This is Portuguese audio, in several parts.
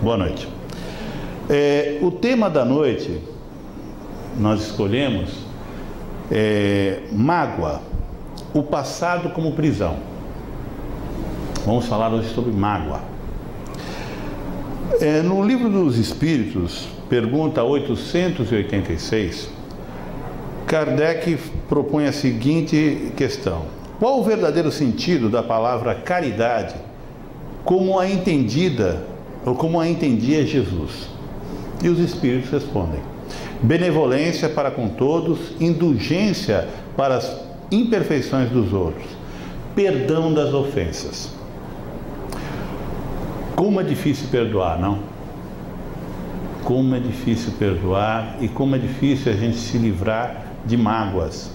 Boa noite. O tema da noite nós escolhemos mágoa, o passado como prisão. Vamos falar hoje sobre mágoa. No Livro dos Espíritos, pergunta 886, Kardec propõe a seguinte questão: qual o verdadeiro sentido da palavra caridade como a entendida ou como a entendia Jesus? E os Espíritos respondem: benevolência para com todos, indulgência para as imperfeições dos outros, perdão das ofensas. Como é difícil perdoar, não? Como é difícil perdoar e como é difícil a gente se livrar de mágoas.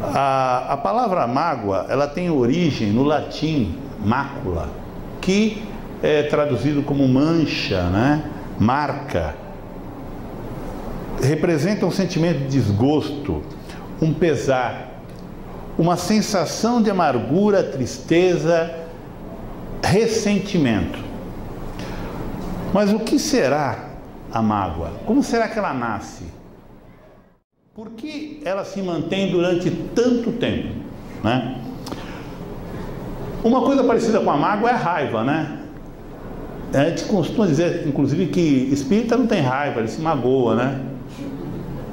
A palavra mágoa, ela tem origem no latim mácula, que é traduzido como mancha, né? Marca. Representa um sentimento de desgosto, um pesar, uma sensação de amargura, tristeza, ressentimento. Mas o que será a mágoa? Como será que ela nasce? Por que ela se mantém durante tanto tempo, né? Uma coisa parecida com a mágoa é a raiva, né? A gente costuma dizer, inclusive, que espírita não tem raiva, ele se magoa, né?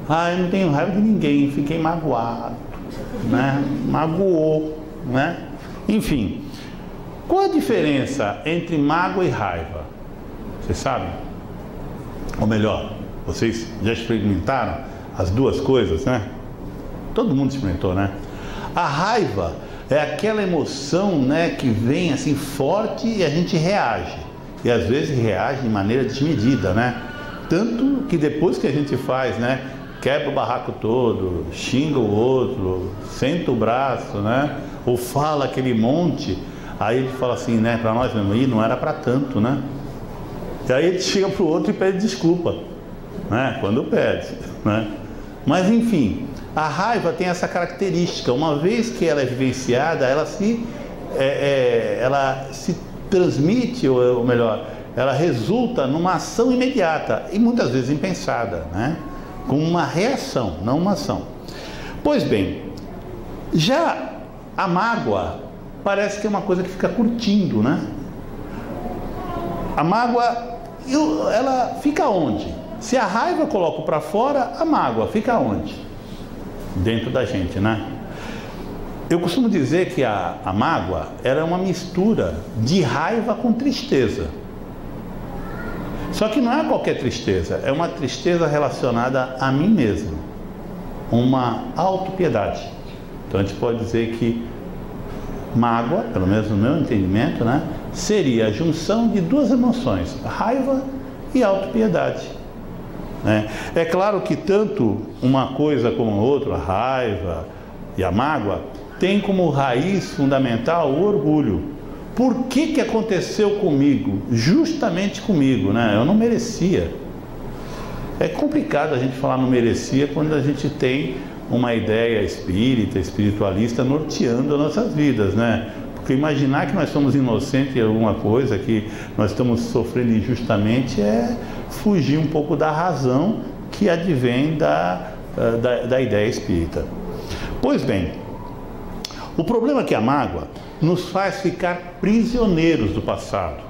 Ah, eu não tenho raiva de ninguém, fiquei magoado, né? Magoou, né? Enfim, qual a diferença entre mágoa e raiva? Vocês sabem? Ou melhor, vocês já experimentaram as duas coisas, né? Todo mundo experimentou, né? A raiva é aquela emoção, né, que vem assim forte e a gente reage. E às vezes reage de maneira desmedida, né? Tanto que depois que a gente faz, né, quebra o barraco todo, xinga o outro, senta o braço, né? Ou fala aquele monte, aí ele fala assim, né, para nós mesmo, não era para tanto, né? E aí ele chega para o outro e pede desculpa, né? Quando pede, né? Mas enfim, a raiva tem essa característica. Uma vez que ela é vivenciada, ela se transmite, ou melhor, ela resulta numa ação imediata e muitas vezes impensada, né? Com uma reação, não uma ação. Pois bem, já a mágoa parece que é uma coisa que fica curtindo, né? A mágoa, ela fica onde? Se a raiva eu coloco para fora, a mágoa fica onde? Dentro da gente, né? Eu costumo dizer que a mágoa era uma mistura de raiva com tristeza. Só que não é qualquer tristeza, é uma tristeza relacionada a mim mesmo, uma autopiedade. Então a gente pode dizer que mágoa, pelo menos no meu entendimento, né, seria a junção de duas emoções, raiva e autopiedade. É claro que tanto uma coisa como a outra, a raiva e a mágoa, tem como raiz fundamental o orgulho. Por que aconteceu comigo? Justamente comigo, né? Eu não merecia. É complicado a gente falar não merecia quando a gente tem uma ideia espírita, espiritualista norteando as nossas vidas, né? Porque imaginar que nós somos inocentes em alguma coisa, que nós estamos sofrendo injustamente, é fugir um pouco da razão que advém da ideia espírita. Pois bem, o problema é que a mágoa nos faz ficar prisioneiros do passado.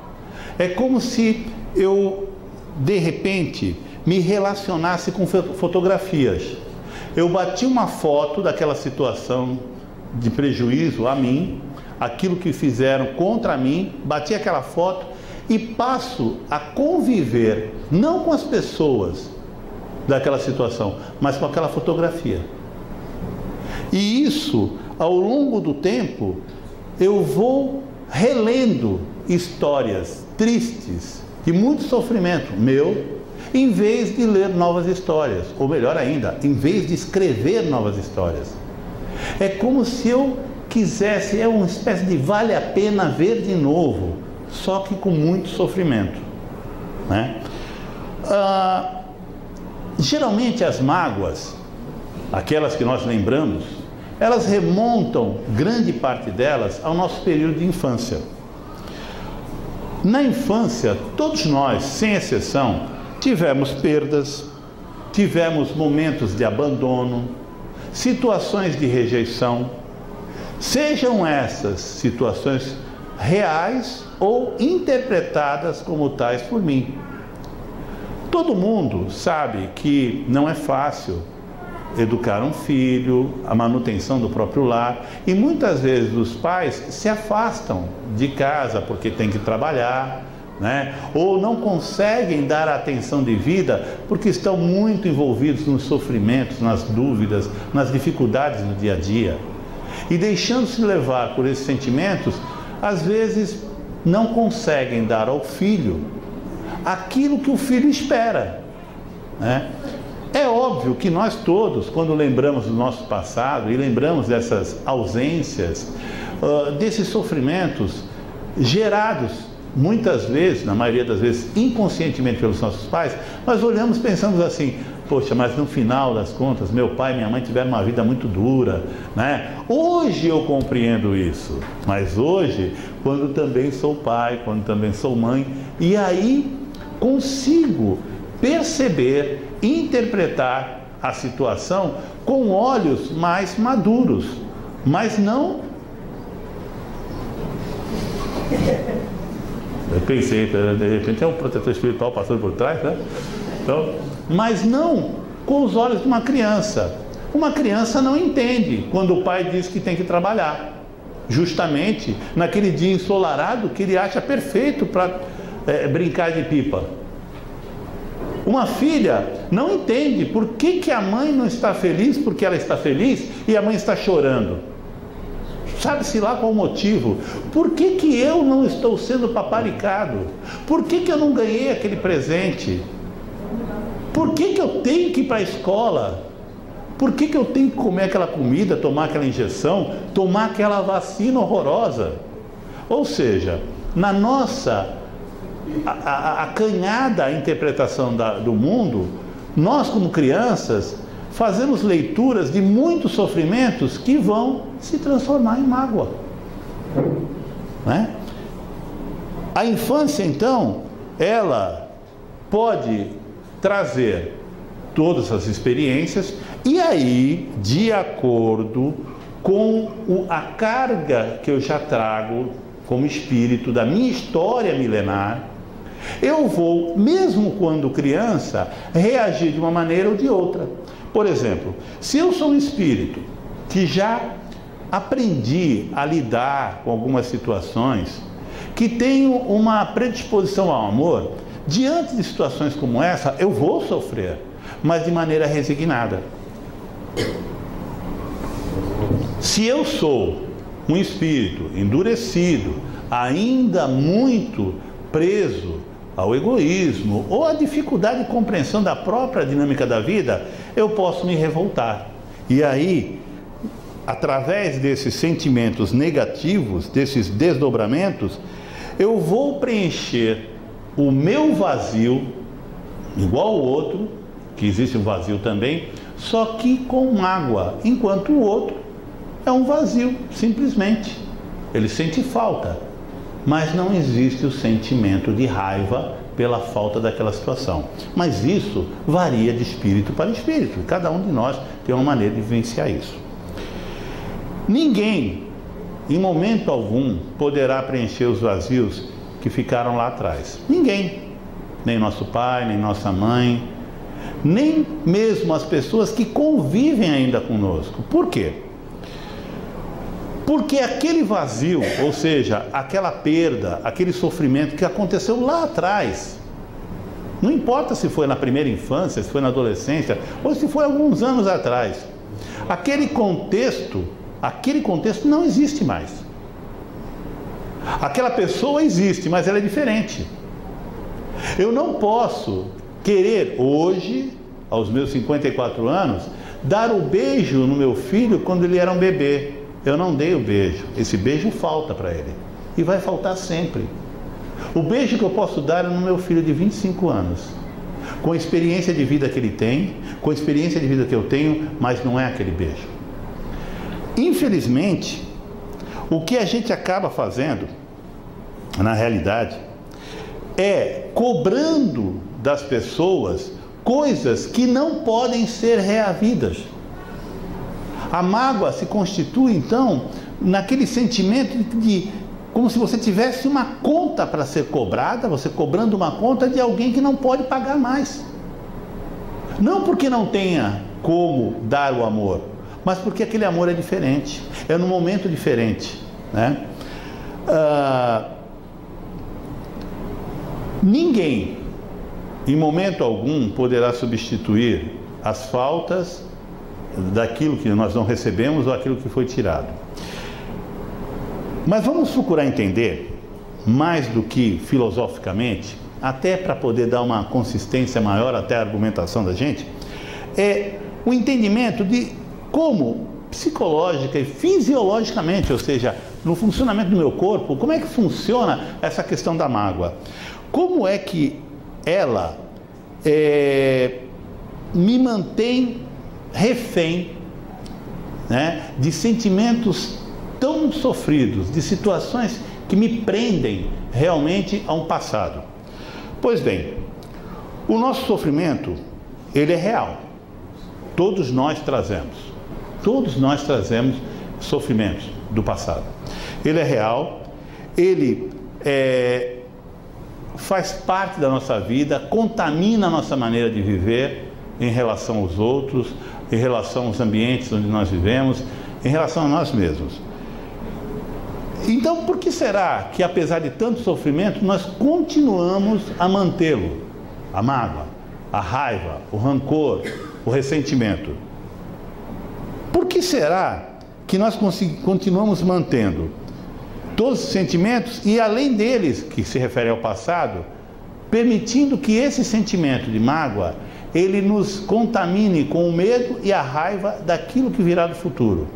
É como se eu, de repente, me relacionasse com fotografias. Eu bati uma foto daquela situação de prejuízo a mim, aquilo que fizeram contra mim, bati aquela foto e passo a conviver, não com as pessoas daquela situação, mas com aquela fotografia. E isso, ao longo do tempo, eu vou relendo histórias tristes e muito sofrimento meu, em vez de ler novas histórias, ou melhor ainda, em vez de escrever novas histórias. É como se eu quisesse, é uma espécie de vale a pena ver de novo, só que com muito sofrimento, né? Geralmente as mágoas, aquelas que nós lembramos, elas remontam, grande parte delas, ao nosso período de infância. Na infância, todos nós, sem exceção, tivemos perdas, tivemos momentos de abandono, situações de rejeição, sejam essas situações reais ou interpretadas como tais por mim. Todo mundo sabe que não é fácil educar um filho, a manutenção do próprio lar, e muitas vezes os pais se afastam de casa porque tem que trabalhar, né? Ou não conseguem dar a atenção devida porque estão muito envolvidos nos sofrimentos, nas dúvidas, nas dificuldades do dia a dia. E deixando-se levar por esses sentimentos, às vezes não conseguem dar ao filho aquilo que o filho espera, né? É óbvio que nós todos, quando lembramos do nosso passado e lembramos dessas ausências, desses sofrimentos gerados muitas vezes, na maioria das vezes, inconscientemente pelos nossos pais, nós olhamos e pensamos assim: poxa, mas no final das contas, meu pai e minha mãe tiveram uma vida muito dura, né? Hoje eu compreendo isso, mas hoje, quando também sou pai, quando também sou mãe, e aí consigo perceber, interpretar a situação com olhos mais maduros, mas não... Eu pensei, de repente é um protetor espiritual passando por trás, né? Então, mas não com os olhos de uma criança. Uma criança não entende quando o pai diz que tem que trabalhar, justamente naquele dia ensolarado que ele acha perfeito para brincar de pipa. Uma filha não entende por que a mãe não está feliz porque ela está feliz e a mãe está chorando. Sabe-se lá qual o motivo. Por que eu não estou sendo paparicado? Por que eu não ganhei aquele presente? Por que eu tenho que ir para a escola? Por que eu tenho que comer aquela comida, tomar aquela injeção, tomar aquela vacina horrorosa? Ou seja, na nossa acanhada interpretação do mundo, nós como crianças fazemos leituras de muitos sofrimentos que vão se transformar em mágoa, né? A infância, então, ela pode trazer todas as experiências, e aí, de acordo com a carga que eu já trago como espírito da minha história milenar, eu vou, mesmo quando criança, reagir de uma maneira ou de outra. Por exemplo, se eu sou um espírito que já aprendi a lidar com algumas situações, que tenho uma predisposição ao amor, diante de situações como essa, eu vou sofrer, mas de maneira resignada. Se eu sou um espírito endurecido, ainda muito preso ao egoísmo ou à dificuldade de compreensão da própria dinâmica da vida, eu posso me revoltar. E aí, através desses sentimentos negativos, desses desdobramentos, eu vou preencher o meu vazio, igual o outro, que existe um vazio também, só que com mágoa, enquanto o outro é um vazio, simplesmente. Ele sente falta, mas não existe o sentimento de raiva pela falta daquela situação. Mas isso varia de espírito para espírito. Cada um de nós tem uma maneira de vivenciar isso. Ninguém, em momento algum, poderá preencher os vazios que ficaram lá atrás. Ninguém. Nem nosso pai, nem nossa mãe, nem mesmo as pessoas que convivem ainda conosco. Por quê? Porque aquele vazio, ou seja, aquela perda, aquele sofrimento que aconteceu lá atrás, não importa se foi na primeira infância, se foi na adolescência, ou se foi alguns anos atrás, aquele contexto não existe mais. Aquela pessoa existe, mas ela é diferente. Eu não posso querer hoje, aos meus 54 anos, dar o beijo no meu filho quando ele era um bebê. Eu não dei o beijo. Esse beijo falta para ele. E vai faltar sempre. O beijo que eu posso dar é no meu filho de 25 anos. Com a experiência de vida que ele tem, com a experiência de vida que eu tenho, mas não é aquele beijo. Infelizmente, o que a gente acaba fazendo, na realidade, é cobrando das pessoas coisas que não podem ser reavidas. A mágoa se constitui, então, naquele sentimento de como se você tivesse uma conta para ser cobrada, você cobrando uma conta de alguém que não pode pagar mais. Não porque não tenha como dar o amor, mas porque aquele amor é diferente, é num momento diferente, né? Ninguém, em momento algum, poderá substituir as faltas daquilo que nós não recebemos ou aquilo que foi tirado. Mas vamos procurar entender, mais do que filosoficamente, até para poder dar uma consistência maior até a argumentação da gente, o entendimento de como psicológica e fisiologicamente, ou seja, no funcionamento do meu corpo, como é que funciona essa questão da mágoa. Como é que ela me mantém refém, né, de sentimentos tão sofridos, de situações que me prendem realmente a um passado. Pois bem, o nosso sofrimento, ele é real. Todos nós trazemos sofrimentos do passado. Ele é real, ele faz parte da nossa vida, contamina a nossa maneira de viver em relação aos outros, em relação aos ambientes onde nós vivemos, em relação a nós mesmos. Então, por que será que, apesar de tanto sofrimento, nós continuamos a mantê-lo? A mágoa, a raiva, o rancor, o ressentimento. Por que será que nós continuamos mantendo todos os sentimentos e, além deles, que se refere ao passado, permitindo que esse sentimento de mágoa, ele nos contamine com o medo e a raiva daquilo que virá do futuro?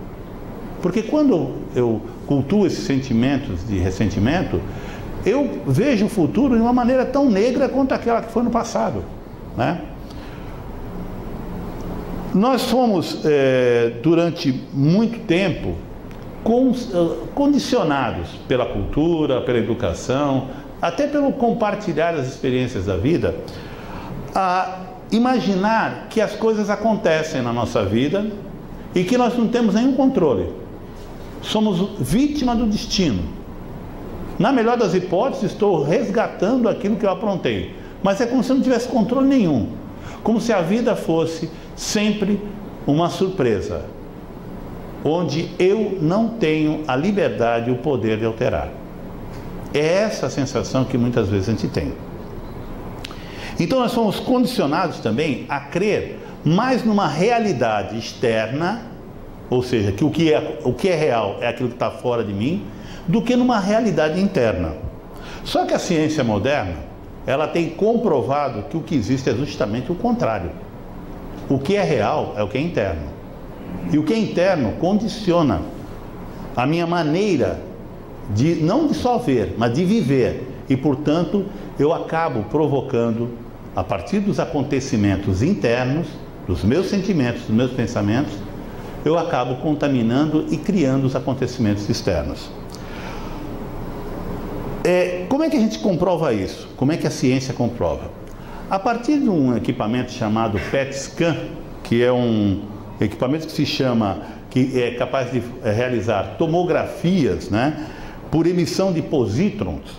Porque quando eu cultuo esses sentimentos de ressentimento, eu vejo o futuro de uma maneira tão negra quanto aquela que foi no passado, né? Nós fomos, durante muito tempo, condicionados pela cultura, pela educação, até pelo compartilhar as experiências da vida, a imaginar que as coisas acontecem na nossa vida e que nós não temos nenhum controle. Somos vítima do destino. Na melhor das hipóteses, estou resgatando aquilo que eu aprontei, mas é como se eu não tivesse controle nenhum, como se a vida fosse sempre uma surpresa, onde eu não tenho a liberdade e o poder de alterar. É essa a sensação que muitas vezes a gente tem. Então nós somos condicionados também a crer mais numa realidade externa, ou seja, que o que é real é aquilo que está fora de mim, do que numa realidade interna. Só que a ciência moderna, ela tem comprovado que o que existe é justamente o contrário. O que é real é o que é interno. E o que é interno condiciona a minha maneira de, não de só ver, mas de viver. E, portanto, eu acabo provocando, a partir dos acontecimentos internos, dos meus sentimentos, dos meus pensamentos, eu acabo contaminando e criando os acontecimentos externos. Como é que a gente comprova isso? Como é que a ciência comprova? A partir de um equipamento chamado PET Scan, que é um equipamento que é capaz de realizar tomografias, né, por emissão de posítrons,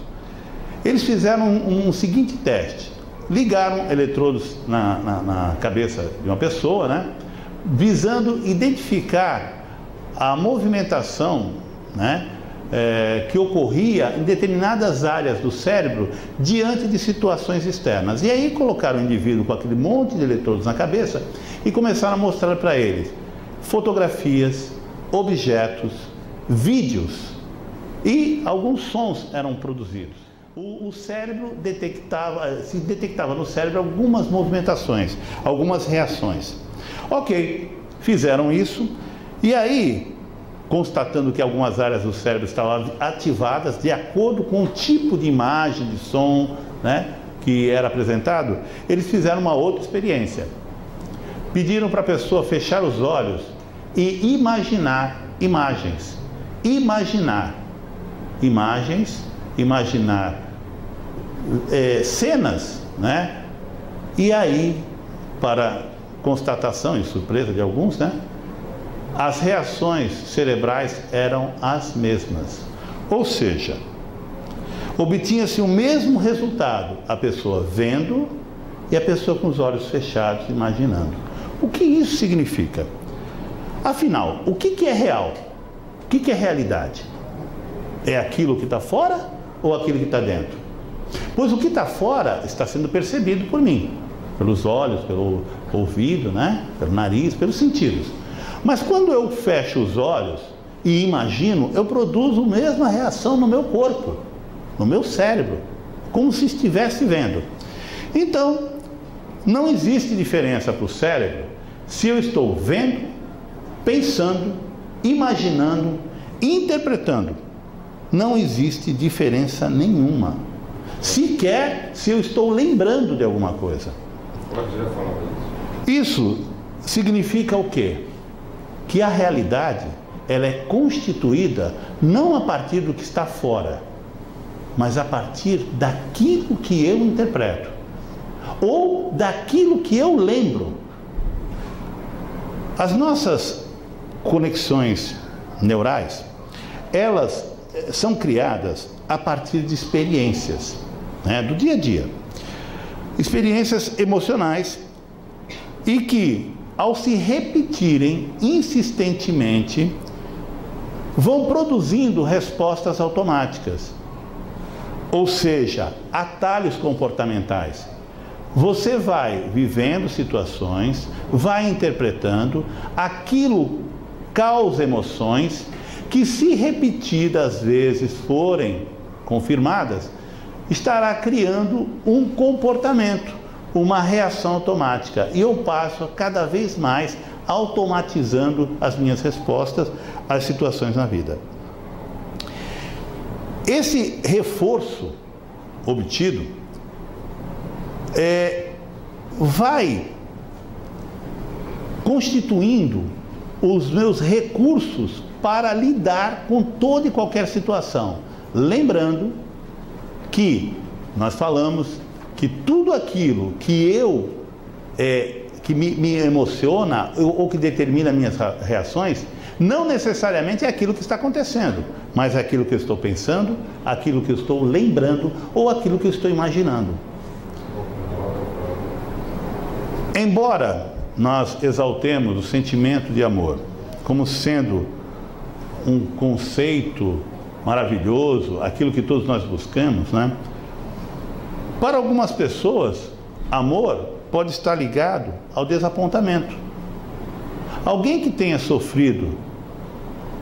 eles fizeram um seguinte teste. Ligaram eletrodos na cabeça de uma pessoa, né, visando identificar a movimentação, né, que ocorria em determinadas áreas do cérebro diante de situações externas. E aí colocaram o indivíduo com aquele monte de eletrodos na cabeça e começaram a mostrar para eles fotografias, objetos, vídeos, e alguns sons eram produzidos. O cérebro detectava no cérebro algumas movimentações, algumas reações. Ok, fizeram isso, e aí, constatando que algumas áreas do cérebro estavam ativadas de acordo com o tipo de imagem, de som, né, que era apresentado, eles fizeram uma outra experiência. Pediram para a pessoa fechar os olhos e imaginar imagens. Imaginar cenas, né? E aí, para constatação e surpresa de alguns, né, as reações cerebrais eram as mesmas. Ou seja, obtinha-se o mesmo resultado, a pessoa vendo e a pessoa com os olhos fechados, imaginando. O que isso significa? Afinal, o que é real? O que é realidade? É aquilo que está fora ou aquilo que está dentro? Pois o que está fora está sendo percebido por mim, pelos olhos, pelo ouvido, né? Pelo nariz, pelos sentidos. Mas quando eu fecho os olhos e imagino, eu produzo a mesma reação no meu corpo, no meu cérebro, como se estivesse vendo. Então, não existe diferença para o cérebro se eu estou vendo, pensando, imaginando, interpretando. Não existe diferença nenhuma. Sequer se eu estou lembrando de alguma coisa. Isso significa o quê? Que a realidade, ela é constituída não a partir do que está fora, mas a partir daquilo que eu interpreto, ou daquilo que eu lembro. As nossas conexões neurais, elas são criadas a partir de experiências, né, do dia a dia. Experiências emocionais e que, ao se repetirem insistentemente, vão produzindo respostas automáticas, ou seja, atalhos comportamentais. Você vai vivendo situações, vai interpretando, aquilo causa emoções que, se repetidas vezes forem confirmadas, estará criando um comportamento, uma reação automática. E eu passo cada vez mais automatizando as minhas respostas às situações na vida. Esse reforço obtido vai constituindo os meus recursos para lidar com toda e qualquer situação. Lembrando que nós falamos que tudo aquilo que que me emociona ou que determina minhas reações, não necessariamente é aquilo que está acontecendo, mas é aquilo que eu estou pensando, aquilo que eu estou lembrando ou aquilo que eu estou imaginando. Embora nós exaltemos o sentimento de amor como sendo um conceito maravilhoso, aquilo que todos nós buscamos, né? Para algumas pessoas, amor pode estar ligado ao desapontamento. Alguém que tenha sofrido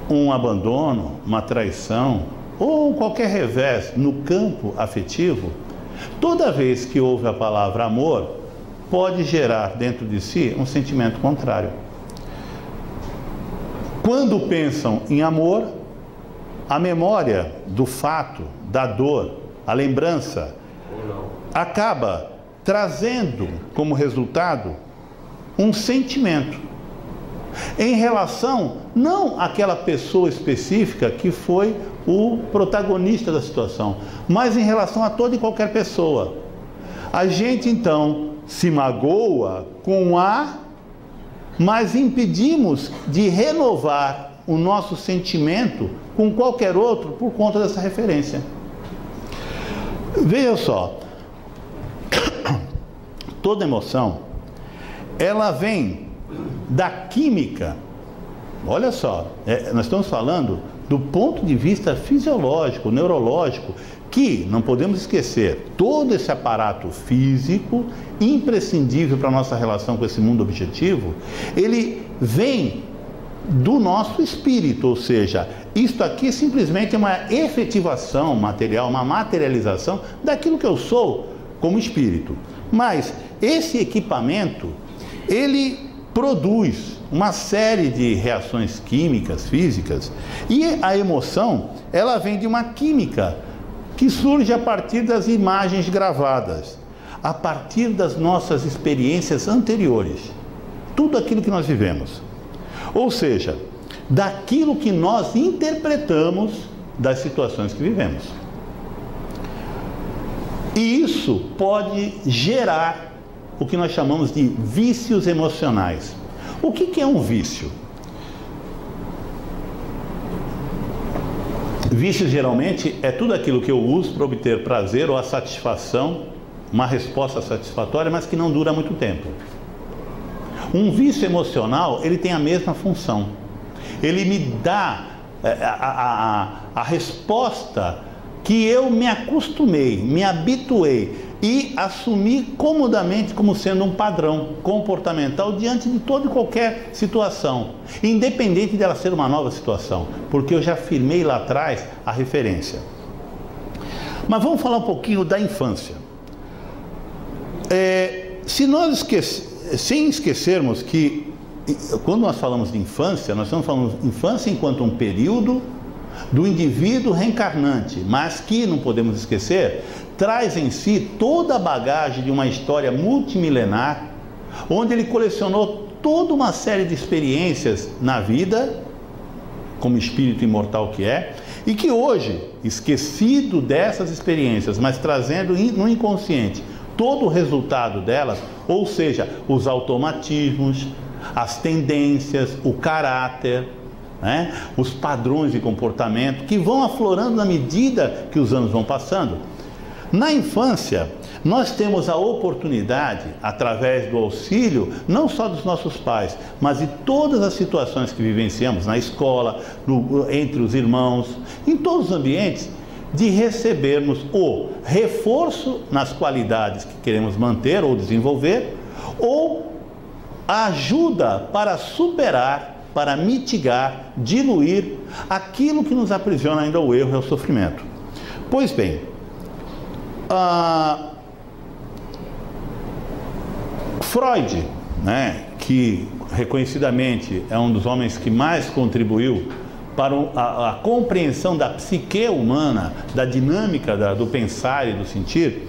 um abandono, uma traição ou qualquer revés no campo afetivo, toda vez que ouve a palavra amor, pode gerar dentro de si um sentimento contrário. Quando pensam em amor, a memória do fato, da dor, a lembrança, acaba trazendo como resultado um sentimento em relação não àquela pessoa específica que foi o protagonista da situação, mas em relação a toda e qualquer pessoa. A gente então se magoa com mas impedimos de renovar o nosso sentimento com qualquer outro por conta dessa referência. Veja só, toda emoção, ela vem da química. Olha só, nós estamos falando do ponto de vista fisiológico, neurológico, que não podemos esquecer, todo esse aparato físico, imprescindível para a nossa relação com esse mundo objetivo, ele vem do nosso espírito, ou seja, isto aqui simplesmente é uma efetivação material, uma materialização daquilo que eu sou como espírito. Mas esse equipamento, ele produz uma série de reações químicas, físicas, e a emoção, ela vem de uma química que surge a partir das imagens gravadas, a partir das nossas experiências anteriores, tudo aquilo que nós vivemos. Ou seja, daquilo que nós interpretamos das situações que vivemos. E isso pode gerar o que nós chamamos de vícios emocionais. O que é um vício? Vício geralmente é tudo aquilo que eu uso para obter prazer ou a satisfação, uma resposta satisfatória, mas que não dura muito tempo. Um vício emocional, ele tem a mesma função. Ele me dá a resposta que eu me acostumei, me habituei e assumi comodamente como sendo um padrão comportamental diante de toda e qualquer situação, independente dela ser uma nova situação, porque eu já firmei lá atrás a referência. Mas vamos falar um pouquinho da infância. Sem esquecermos que, quando nós falamos de infância, nós estamos falando de infância enquanto um período do indivíduo reencarnante, mas que, não podemos esquecer, traz em si toda a bagagem de uma história multimilenar, onde ele colecionou toda uma série de experiências na vida, como espírito imortal que é, e que hoje, esquecido dessas experiências, mas trazendo no inconsciente todo o resultado delas, ou seja, os automatismos, as tendências, o caráter, né? Os padrões de comportamento que vão aflorando na medida que os anos vão passando. Na infância, nós temos a oportunidade, através do auxílio, não só dos nossos pais, mas de todas as situações que vivenciamos na escola, entre os irmãos, em todos os ambientes, de recebermos o reforço nas qualidades que queremos manter ou desenvolver, ou a ajuda para superar, para mitigar, diluir aquilo que nos aprisiona ainda ao erro e ao sofrimento. Pois bem, Freud, né, que reconhecidamente é um dos homens que mais contribuiu para a compreensão da psique humana, da dinâmica do pensar e do sentir,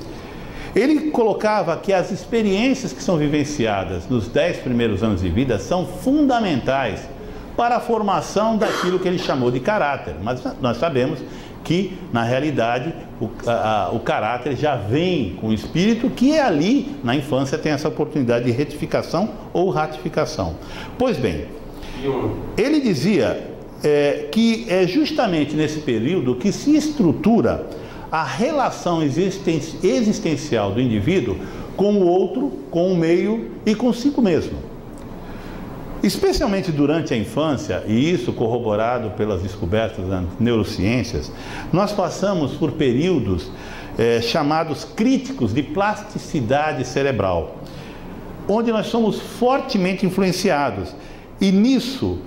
ele colocava que as experiências que são vivenciadas nos 10 primeiros anos de vida são fundamentais para a formação daquilo que ele chamou de caráter. Mas nós sabemos que, na realidade, o caráter já vem com o espírito, que ali, na infância, tem essa oportunidade de retificação ou ratificação. Pois bem, ele dizia que é justamente nesse período que se estrutura a relação existencial do indivíduo com o outro, com o meio e consigo mesmo. Especialmente durante a infância, e isso corroborado pelas descobertas das neurociências, nós passamos por períodos chamados críticos de plasticidade cerebral, onde nós somos fortemente influenciados. E nisso,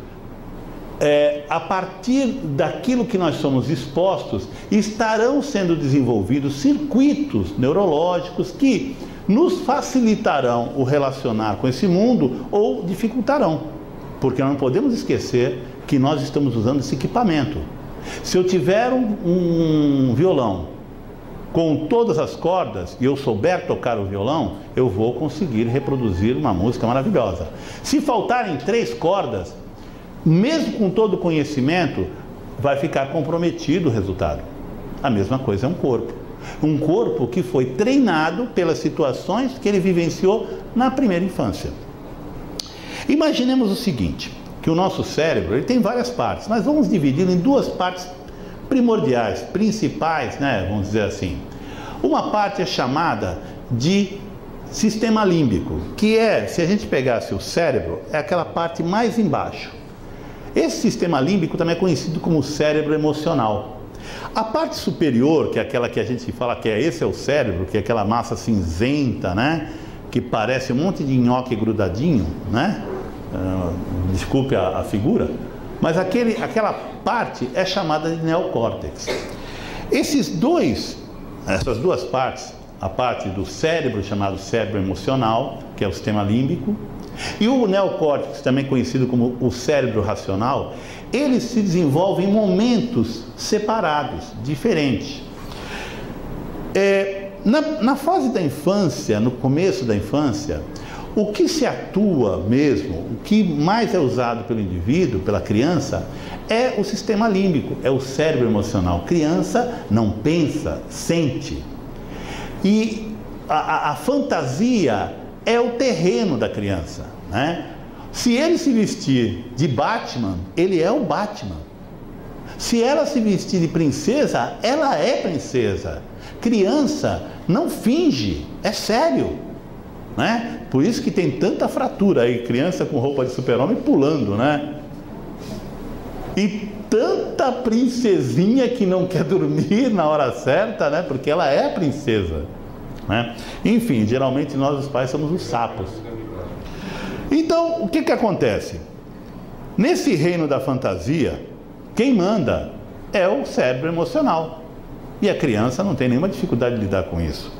a partir daquilo que nós somos expostos, estarão sendo desenvolvidos circuitos neurológicos que nos facilitarão o relacionar com esse mundo ou dificultarão, porque não podemos esquecer que nós estamos usando esse equipamento. Se eu tiver um violão com todas as cordas e eu souber tocar o violão, eu vou conseguir reproduzir uma música maravilhosa. Se faltarem 3 cordas, mesmo com todo o conhecimento, vai ficar comprometido o resultado. A mesma coisa é um corpo. Um corpo que foi treinado pelas situações que ele vivenciou na primeira infância. Imaginemos o seguinte, que o nosso cérebro ele tem várias partes, mas vamos dividi-lo em 2 partes primordiais, principais, né, vamos dizer assim. Uma parte é chamada de sistema límbico, que se a gente pegasse o cérebro, é aquela parte mais embaixo. Esse sistema límbico também é conhecido como cérebro emocional. A parte superior, que é aquela que a gente fala que esse é o cérebro, que é aquela massa cinzenta, né? Que parece um monte de nhoque grudadinho, né? Desculpe a figura, mas aquela parte é chamada de neocórtex. Essas 2 partes, a parte do cérebro chamado cérebro emocional, que é o sistema límbico, e o neocórtex, também conhecido como o cérebro racional, eles se desenvolvem em momentos separados, diferentes. Na fase da infância, no começo da infância, o que se atua mesmo, o que mais é usado pelo indivíduo, pela criança, é o sistema límbico, é o cérebro emocional. Criança não pensa, sente. E a fantasia é o terreno da criança, né? Se ele se vestir de Batman, ele é o Batman. Se ela se vestir de princesa, ela é princesa. Criança não finge, é sério, né? Por isso que tem tanta fratura aí, criança com roupa de super-homem pulando, né? E tanta princesinha que não quer dormir na hora certa, né? Porque ela é princesa, né? Enfim, geralmente nós os pais somos os sapos. Então, o que acontece? Nesse reino da fantasia, quem manda é o cérebro emocional. E a criança não tem nenhuma dificuldade de lidar com isso.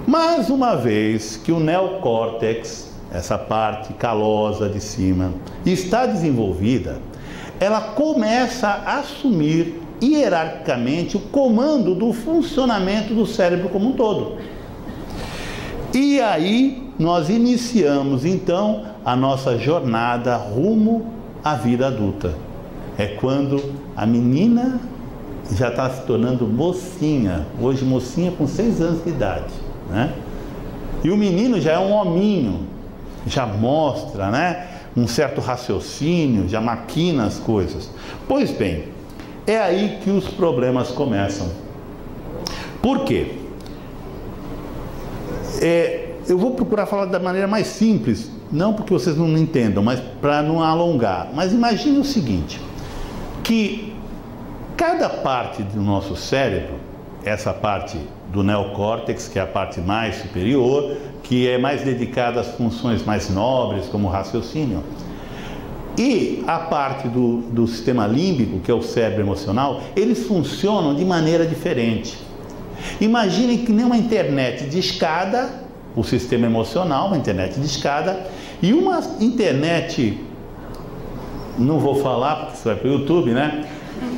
Mas uma vez que o neocórtex, essa parte calosa de cima, está desenvolvida, ela começa a assumir hierarquicamente o comando do funcionamento do cérebro como um todo. E aí nós iniciamos então a nossa jornada rumo à vida adulta. É quando a menina já está se tornando mocinha, hoje mocinha com 6 anos de idade, né? E o menino já é um hominho, já mostra, né, um certo raciocínio, já maquina as coisas. Pois bem, é aí que os problemas começam. Por quê? Eu vou procurar falar da maneira mais simples, não porque vocês não entendam, mas para não alongar. Mas imagine o seguinte, que cada parte do nosso cérebro, essa parte do neocórtex, que é a parte mais superior, que é mais dedicada às funções mais nobres, como o raciocínio, e a parte do sistema límbico, que é o cérebro emocional, eles funcionam de maneira diferente. Imaginem que nem uma internet de escada, o sistema emocional, uma internet de escada, e uma internet, não vou falar porque isso vai para o YouTube, né?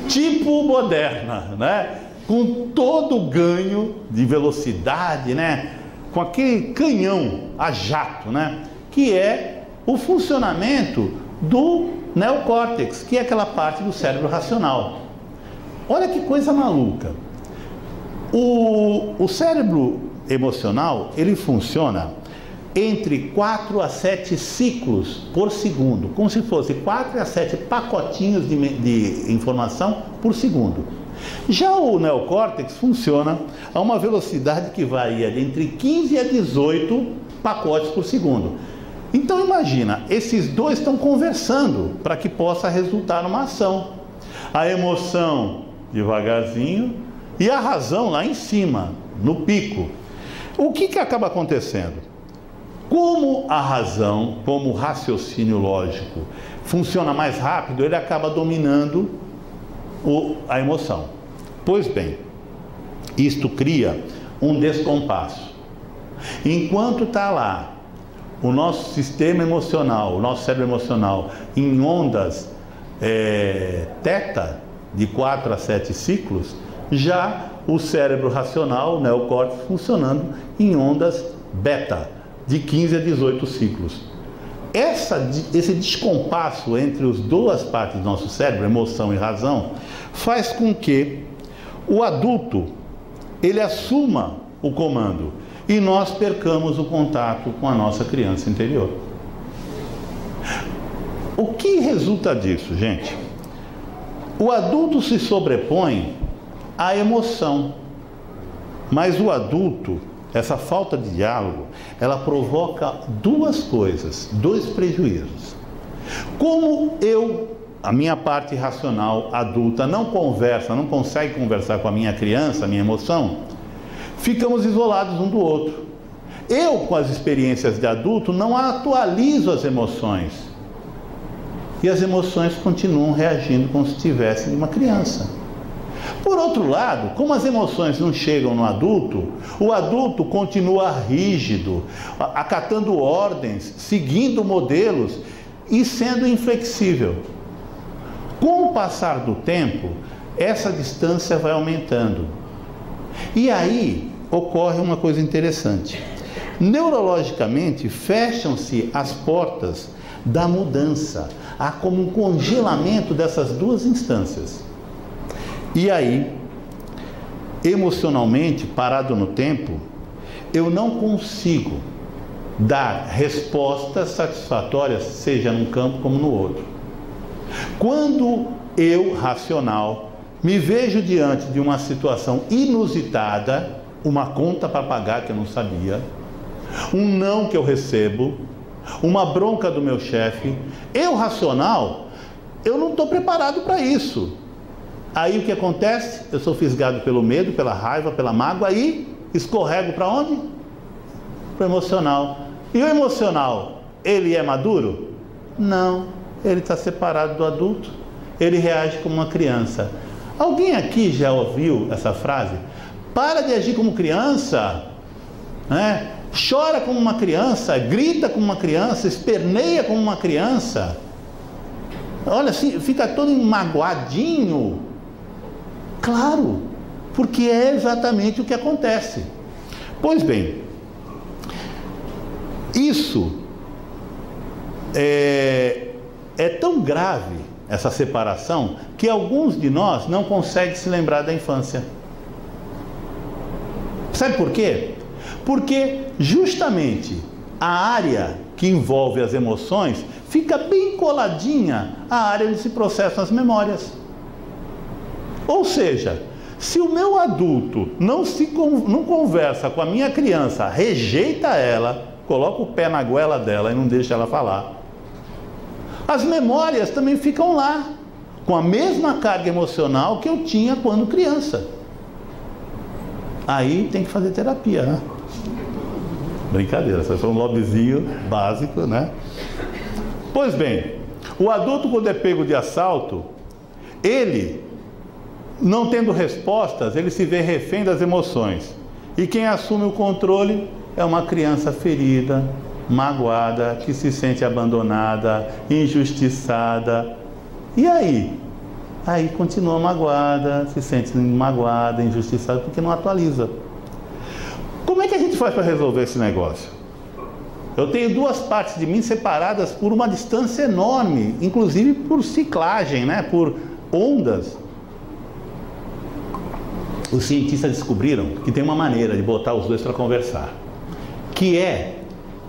Tipo moderna, né? Com todo o ganho de velocidade, né? Com aquele canhão a jato, né? Que é o funcionamento do neocórtex, que é aquela parte do cérebro racional. Olha que coisa maluca. O cérebro emocional, ele funciona entre 4 a 7 ciclos por segundo, como se fosse 4 a 7 pacotinhos de informação por segundo. Já o neocórtex funciona a uma velocidade que varia de entre 15 a 18 pacotes por segundo. Então imagina, esses dois estão conversando para que possa resultar numa ação. A emoção devagarzinho e a razão lá em cima, no pico. O que acaba acontecendo? Como a razão, como o raciocínio lógico funciona mais rápido, ele acaba dominando a emoção. Pois bem, isto cria um descompasso. Enquanto está lá o nosso sistema emocional, o nosso cérebro emocional em ondas teta, de 4 a 7 ciclos, já o cérebro racional, o neocórtex, funcionando em ondas beta, de 15 a 18 ciclos. Esse descompasso entre as duas partes do nosso cérebro, emoção e razão, faz com que o adulto ele assuma o comando e nós percamos o contato com a nossa criança interior. O que resulta disso, gente? O adulto se sobrepõe à emoção, mas o adulto, essa falta de diálogo, ela provoca duas coisas, dois prejuízos. Como a minha parte racional adulta não conversa, não consegue conversar com a minha criança, a minha emoção, ficamos isolados um do outro. Eu, com as experiências de adulto, não atualizo as emoções. E as emoções continuam reagindo como se tivessem uma criança. Por outro lado, como as emoções não chegam no adulto, o adulto continua rígido, acatando ordens, seguindo modelos e sendo inflexível. Com o passar do tempo, essa distância vai aumentando. E aí ocorre uma coisa interessante. Neurologicamente, fecham-se as portas da mudança. Há como um congelamento dessas duas instâncias. E aí, emocionalmente, parado no tempo, eu não consigo dar respostas satisfatórias, seja num campo como no outro. Quando eu, racional, me vejo diante de uma situação inusitada, uma conta para pagar que eu não sabia, um não que eu recebo, uma bronca do meu chefe, eu, racional, eu não estou preparado para isso. Aí o que acontece? Eu sou fisgado pelo medo, pela raiva, pela mágoa e escorrego para onde? Para o emocional. E o emocional, ele é maduro? Não, ele está separado do adulto. Ele reage como uma criança. Alguém aqui já ouviu essa frase? Para de agir como criança, né? Chora como uma criança, grita como uma criança, esperneia como uma criança. Olha assim, fica todo magoadinho. Claro, porque é exatamente o que acontece. Pois bem, isso é tão grave, essa separação, que alguns de nós não conseguem se lembrar da infância. Sabe por quê? Porque justamente a área que envolve as emoções fica bem coladinha à área onde se processam as memórias. Ou seja, se o meu adulto não conversa com a minha criança, rejeita ela, coloca o pé na goela dela e não deixa ela falar, as memórias também ficam lá, com a mesma carga emocional que eu tinha quando criança. Aí tem que fazer terapia, né? Brincadeira, isso foi um lobbyzinho básico, né? Pois bem, o adulto, quando é pego de assalto, ele, não tendo respostas, ele se vê refém das emoções. E quem assume o controle é uma criança ferida, magoada, que se sente abandonada, injustiçada. E aí? Aí continua magoada, se sente magoada, injustiçada, porque não atualiza. Como é que a gente faz para resolver esse negócio? Eu tenho duas partes de mim separadas por uma distância enorme, inclusive por ciclagem, né? Por ondas. Os cientistas descobriram que tem uma maneira de botar os dois para conversar, que é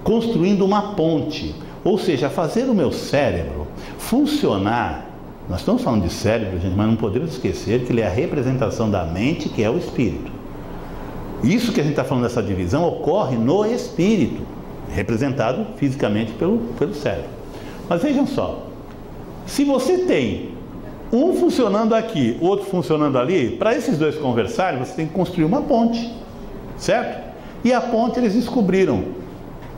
construindo uma ponte, ou seja, fazer o meu cérebro funcionar. Nós estamos falando de cérebro, gente, mas não podemos esquecer que ele é a representação da mente, que é o espírito. Isso que a gente está falando dessa divisão ocorre no espírito, representado fisicamente pelo cérebro. Mas vejam só, se você tem um funcionando aqui, outro funcionando ali, para esses dois conversarem, você tem que construir uma ponte, certo? E a ponte eles descobriram,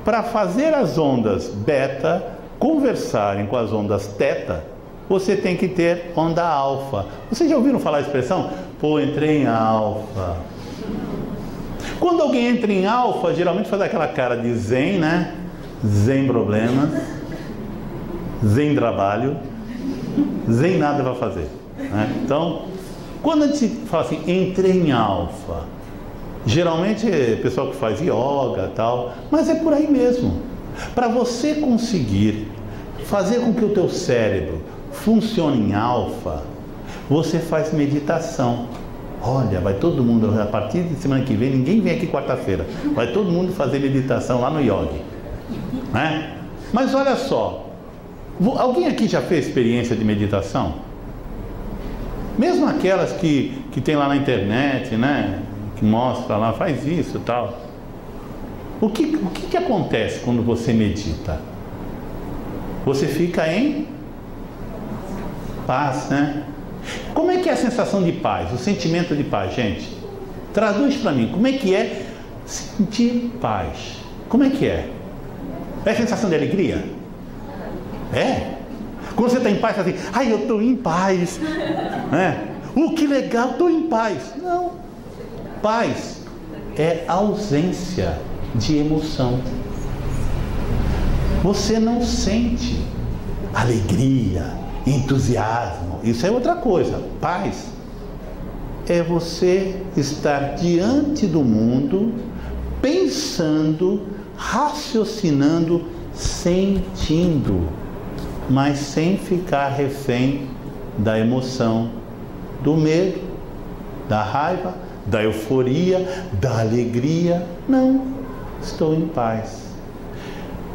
para fazer as ondas beta conversarem com as ondas teta, você tem que ter onda alfa. Vocês já ouviram falar a expressão? Pô, entrei em alfa. Quando alguém entra em alfa, geralmente faz aquela cara de zen, né? Zen problemas, zen trabalho, zen nada vai fazer, né? Então, quando a gente fala assim, entrei em alfa, geralmente é pessoal que faz yoga e tal, mas é por aí mesmo. Para você conseguir fazer com que o teu cérebro funcione em alfa, você faz meditação. Olha, vai todo mundo, a partir de semana que vem, ninguém vem aqui quarta-feira, vai todo mundo fazer meditação lá no yoga, né? Mas olha só, alguém aqui já fez experiência de meditação? Mesmo aquelas que tem lá na internet, né? Que mostra lá, faz isso e tal. O que acontece quando você medita? Você fica em paz, né? Como é que é a sensação de paz, o sentimento de paz, gente? Traduz para mim, como é que é sentir paz? Como é que é? É a sensação de alegria? É? Quando você está em paz, você está assim, ai, eu estou em paz, né? Que legal, estou em paz. Não. Paz é ausência de emoção. Você não sente alegria, entusiasmo. Isso é outra coisa. Paz é você estar diante do mundo, pensando, raciocinando, sentindo, mas sem ficar refém da emoção, do medo, da raiva, da euforia, da alegria. Não, estou em paz.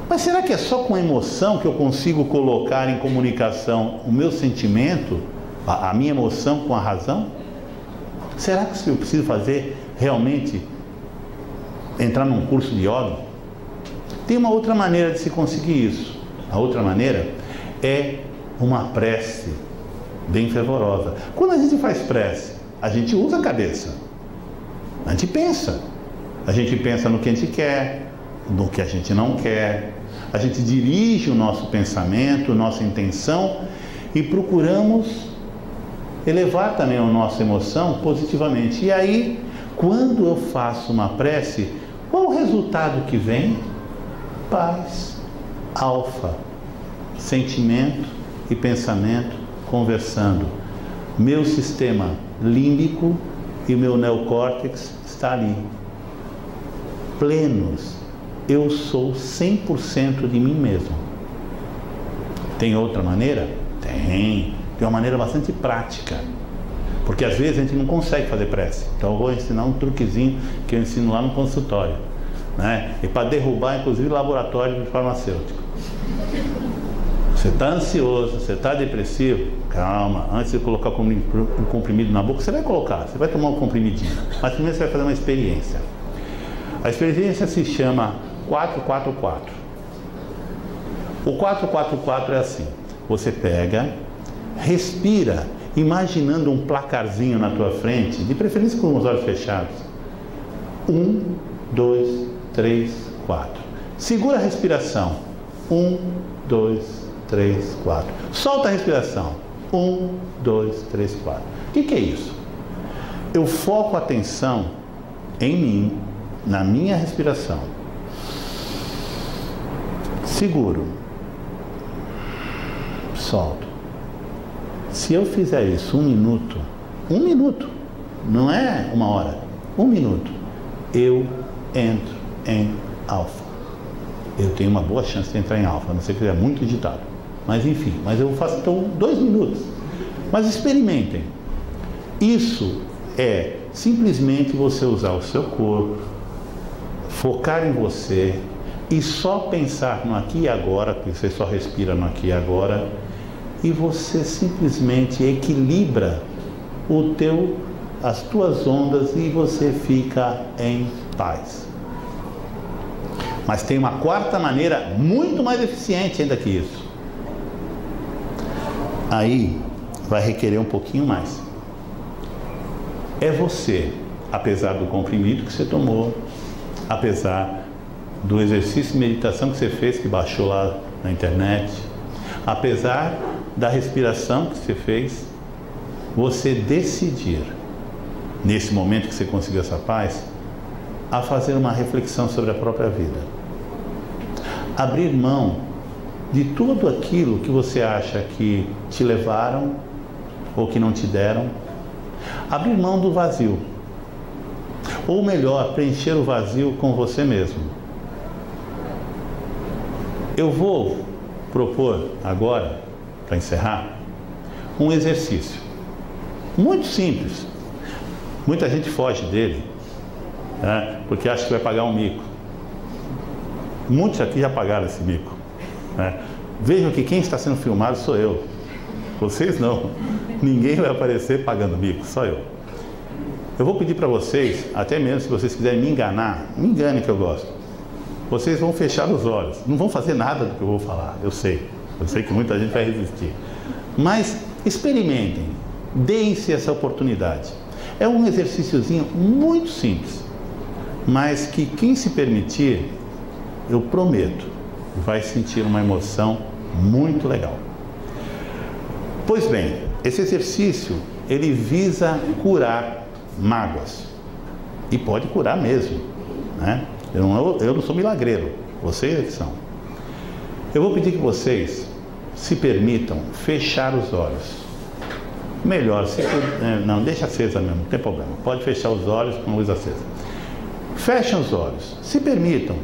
Mas será que é só com a emoção que eu consigo colocar em comunicação o meu sentimento, a minha emoção com a razão? Será que eu preciso fazer realmente, entrar num curso de yoga? Tem uma outra maneira de se conseguir isso. A outra maneira é uma prece bem fervorosa. Quando a gente faz prece, a gente usa a cabeça. A gente pensa. A gente pensa no que a gente quer, no que a gente não quer. A gente dirige o nosso pensamento, nossa intenção e procuramos elevar também a nossa emoção positivamente. E aí, quando eu faço uma prece, qual o resultado que vem? Paz, alfa, sentimento e pensamento conversando. Meu sistema límbico e meu neocórtex está ali, plenos. Eu sou 100% de mim mesmo. Tem outra maneira? Tem uma maneira bastante prática. Porque às vezes a gente não consegue fazer prece. Então eu vou ensinar um truquezinho que eu ensino lá no consultório, né? E para derrubar, inclusive, laboratório de farmacêutico. Você está ansioso, você está depressivo, calma, antes de colocar um comprimido na boca, você vai colocar, você vai tomar um comprimidinho. Mas primeiro você vai fazer uma experiência. A experiência se chama 444. O 444 é assim: você pega, respira, imaginando um placarzinho na tua frente, de preferência com os olhos fechados. 1, 2, 3, 4. Segura a respiração. 1, 2, 3, 4. Solta a respiração. 1, 2, 3, 4. O que é isso? Eu foco a atenção em mim, na minha respiração. Seguro. Solto. Se eu fizer isso 1 minuto, 1 minuto, não é 1 hora, 1 minuto, eu entro em alfa. Eu tenho uma boa chance de entrar em alfa, a não ser que seja muito agitado. Mas enfim, mas eu faço então 2 minutos. Mas experimentem. Isso é simplesmente você usar o seu corpo, focar em você e só pensar no aqui e agora, porque você só respira no aqui e agora, e você simplesmente equilibra as tuas ondas e você fica em paz. Mas tem uma quarta maneira muito mais eficiente ainda que isso. Aí vai requerer um pouquinho mais. É você, apesar do comprimido que você tomou, apesar do exercício de meditação que você fez, que baixou lá na internet, apesar da respiração que você fez, você decidir, nesse momento que você conseguiu essa paz, a fazer uma reflexão sobre a própria vida. Abrir mão de tudo aquilo que você acha que te levaram ou que não te deram. Abrir mão do vazio. Ou melhor, preencher o vazio com você mesmo. Eu vou propor agora, para encerrar, um exercício muito simples. Muita gente foge dele, né, porque acha que vai pagar um mico. Muitos aqui já pagaram esse mico, né? Vejam que quem está sendo filmado sou eu. Vocês não. Ninguém vai aparecer pagando mico, só eu. Eu vou pedir para vocês, até mesmo se vocês quiserem me enganar, me engane que eu gosto. Vocês vão fechar os olhos, não vão fazer nada do que eu vou falar, eu sei que muita gente vai resistir. Mas experimentem, deem-se essa oportunidade. É um exercíciozinho muito simples, mas que quem se permitir, eu prometo, vai sentir uma emoção muito legal. Pois bem, esse exercício, ele visa curar mágoas. E pode curar mesmo, né? Eu não sou milagreiro, vocês é que são. Eu vou pedir que vocês se permitam fechar os olhos. Melhor, não, deixa acesa mesmo, não tem problema. Pode fechar os olhos com a luz acesa. Fechem os olhos, se permitam.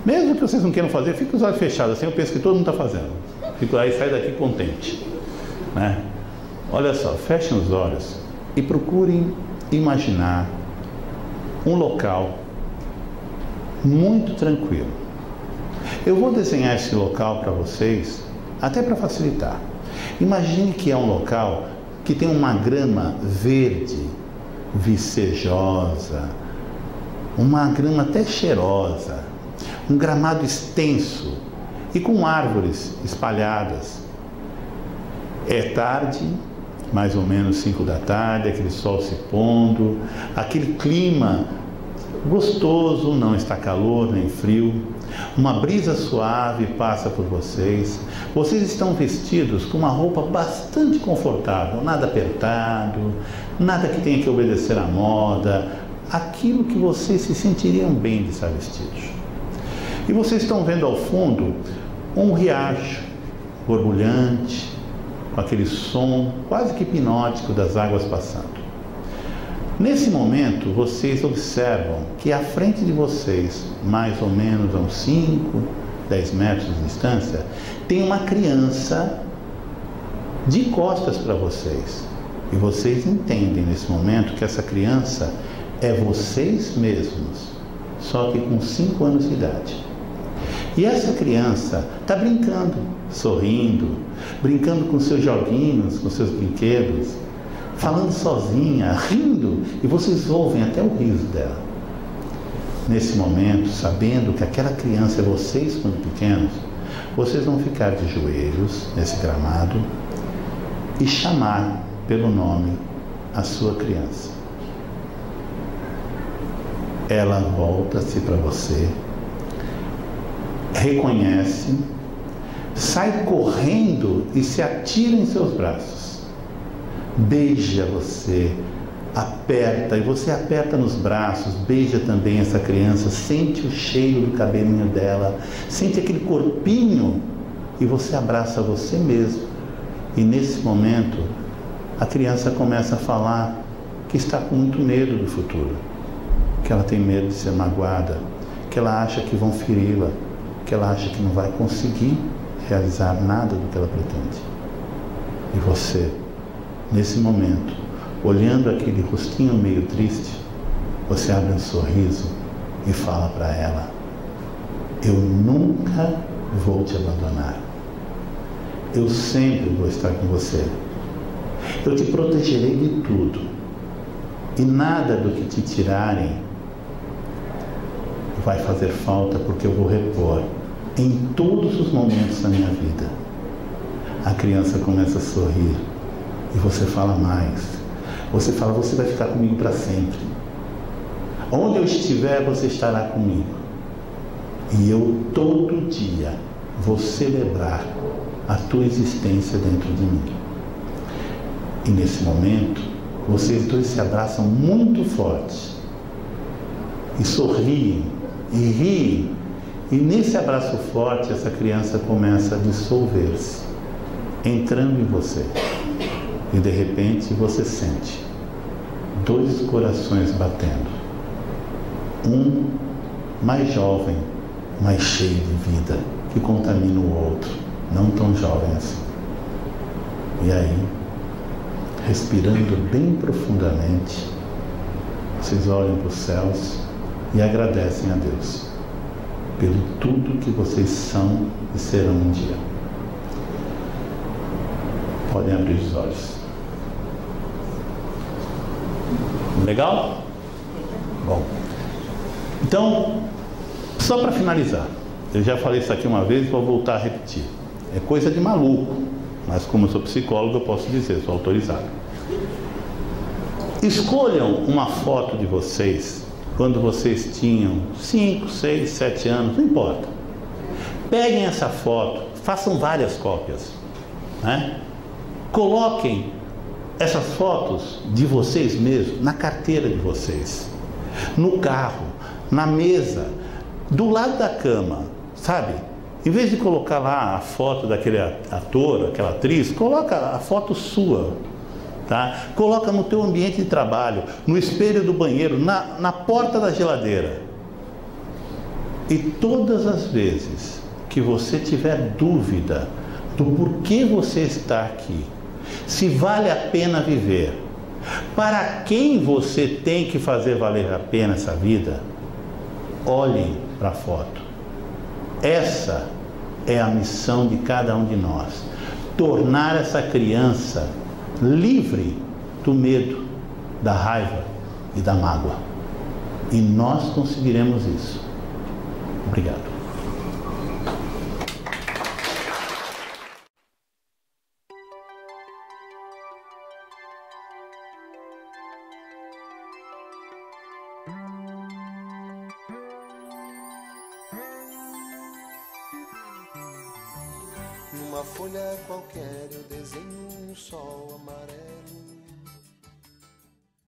Mesmo que vocês não queiram fazer, fiquem os olhos fechados, assim eu penso que todo mundo está fazendo. Fico aí, sai daqui contente, né? Olha só, fechem os olhos e procurem imaginar um local muito tranquilo. Eu vou desenhar esse local para vocês, até para facilitar. Imagine que é um local que tem uma grama verde, vicejosa, uma grama até cheirosa, um gramado extenso e com árvores espalhadas. É tarde, mais ou menos 5 da tarde, aquele sol se pondo, aquele clima gostoso, não está calor nem frio, uma brisa suave passa por vocês. Vocês estão vestidos com uma roupa bastante confortável, nada apertado, nada que tenha que obedecer à moda, aquilo que vocês se sentiriam bem de estar vestidos. E vocês estão vendo ao fundo um riacho borbulhante, com aquele som quase que hipnótico das águas passando. Nesse momento, vocês observam que à frente de vocês, mais ou menos a uns 5, 10 metros de distância, tem uma criança de costas para vocês. E vocês entendem nesse momento que essa criança é vocês mesmos, só que com 5 anos de idade. E essa criança está brincando, sorrindo, brincando com seus joguinhos, com seus brinquedos, falando sozinha, rindo, e vocês ouvem até o riso dela. Nesse momento, sabendo que aquela criança é vocês quando pequenos, vocês vão ficar de joelhos nesse gramado e chamar pelo nome a sua criança. Ela volta-se para você, reconhece, sai correndo e se atira em seus braços. Beija você, aperta, e você aperta nos braços, beija também essa criança, sente o cheiro do cabelinho dela, sente aquele corpinho, e você abraça você mesmo. E nesse momento, a criança começa a falar que está com muito medo do futuro, que ela tem medo de ser magoada, que ela acha que vão feri-la, que ela acha que não vai conseguir realizar nada do que ela pretende. E você, nesse momento, olhando aquele rostinho meio triste, você abre um sorriso e fala para ela: eu nunca vou te abandonar. Eu sempre vou estar com você. Eu te protegerei de tudo. E nada do que te tirarem vai fazer falta, porque eu vou repor em todos os momentos da minha vida. A criança começa a sorrir e você fala mais. Você fala: você vai ficar comigo para sempre. Onde eu estiver, você estará comigo. E eu todo dia vou celebrar a tua existência dentro de mim. E nesse momento, vocês dois se abraçam muito forte e sorriem e riem. E nesse abraço forte, essa criança começa a dissolver-se, entrando em você. E de repente você sente 2 corações batendo. Um mais jovem, mais cheio de vida, que contamina o outro, não tão jovem assim. E aí, respirando bem profundamente, vocês olham para os céus e agradecem a Deus pelo tudo que vocês são e serão um dia. Podem abrir os olhos. Legal? Bom, então, só para finalizar, eu já falei isso aqui uma vez e vou voltar a repetir. É coisa de maluco, mas como eu sou psicólogo eu posso dizer, sou autorizado. Escolham uma foto de vocês quando vocês tinham 5, 6, 7 anos, não importa. Peguem essa foto, façam várias cópias, né? Coloquem essas fotos de vocês mesmos na carteira de vocês, no carro, na mesa, do lado da cama, sabe? Em vez de colocar lá a foto daquele ator, aquela atriz, coloca a foto sua, tá? Coloca no teu ambiente de trabalho, no espelho do banheiro, na porta da geladeira. E todas as vezes que você tiver dúvida do porquê você está aqui, se vale a pena viver, Para quem você tem que fazer valer a pena essa vida, olhem para a foto. Essa é a missão de cada um de nós. Tornar essa criança livre do medo, da raiva e da mágoa. E nós conseguiremos isso. Obrigado. Numa folha qualquer eu desenho um sol amarelo.